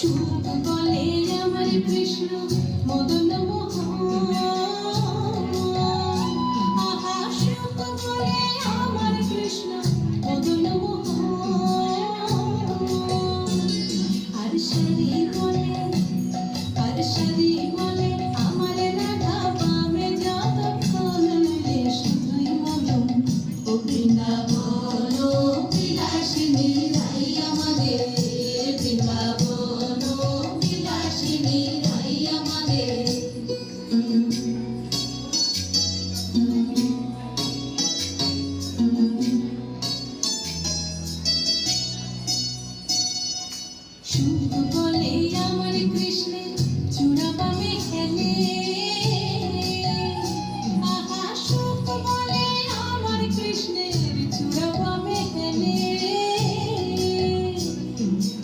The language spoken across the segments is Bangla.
সুখ বলে আমার কৃষ্ণ মদন মোহন, আহা সুখ বলে আমার কৃষ্ণ মদন মোহন। আর সারি বলে আমার রাধা পাবে যতক্ষণ রে শুধুই মদন। ও বৃন্দাবন বিলাসিনী রাই আমাদের, বৃন্দাবন বিলাসিনী রাই আমাদের। সুখ বলে আমার কৃষ্ণের চূড়া বামে খেলে, আহা সুখ বলে আমার কৃষ্ণের চূড়া বামে খেলে।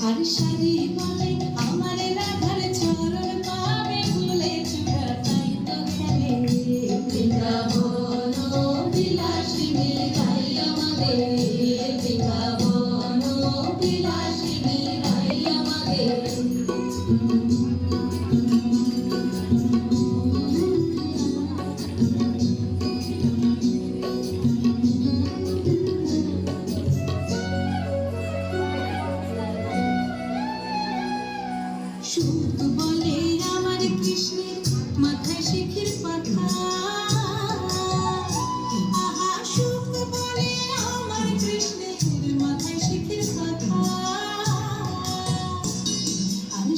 আর সারি বলে আমার রাধার চরণ পাবে ভুলে চূড়া তাই তো খেলে। বৃন্দাবন বিলাসিনী রাই আমাদের, বৃন্দাবন বিলাসিনী রাই আমাদের। সুখ বলে আমার কৃষ্ণের মাথায় শিখির পাখা, আহা সুখ বলে আমার কৃষ্ণের মাথায় শিখির পাখা। আর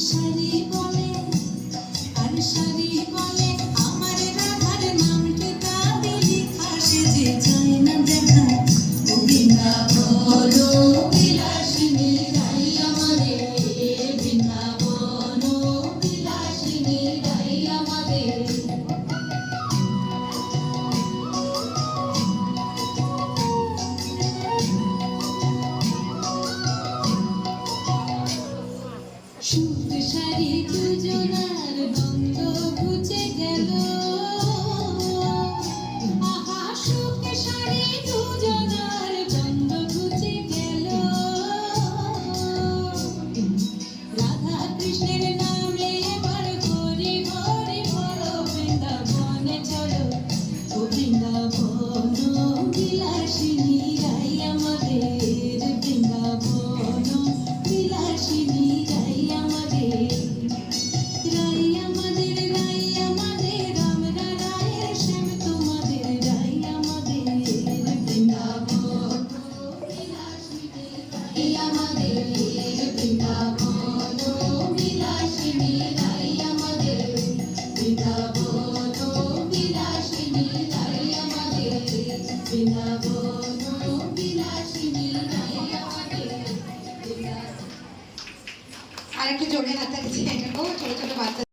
সারি বলে আমার রাধার নামটি তাতে লেখা, সে যে যায় না দেখা। ও বৃন্দাবন বিলাসিনী রাই আমাদের, বৃন্দাবন বিলাসিনী রাই আমাদের। সুখ সারি দুজনার দ্বন্দ্ব ঘুচে গেল, আহা সুখ সারি দুজনার দ্বন্দ্ব ঘুচে গেল। রাধা কৃষ্ণের নামে এবার হরি হরি বলো, বৃন্দাবনে চলো। ও বৃন্দাবন বিলাসিনী রাই আমাদের, বৃন্দাবন বিলাসিনী রাই আমাদের। রাই আমাদের, রাই আমাদের, আমরা রায়ের শ্যাম তোমাদের রাই আমাদের। বৃন্দাবন বিলাসিনী রাই আমাদের, বৃন্দাবন বিলাসিনী রাই আমাদের, বৃন্দাবন বিলাসিনী রাই আমাদের, বৃন্দাবন বিলাসিনী রাই আমাদের। আর একটু জোরে হাততালি দিয়ে নেবো, ছোট ছোট বাচ্চা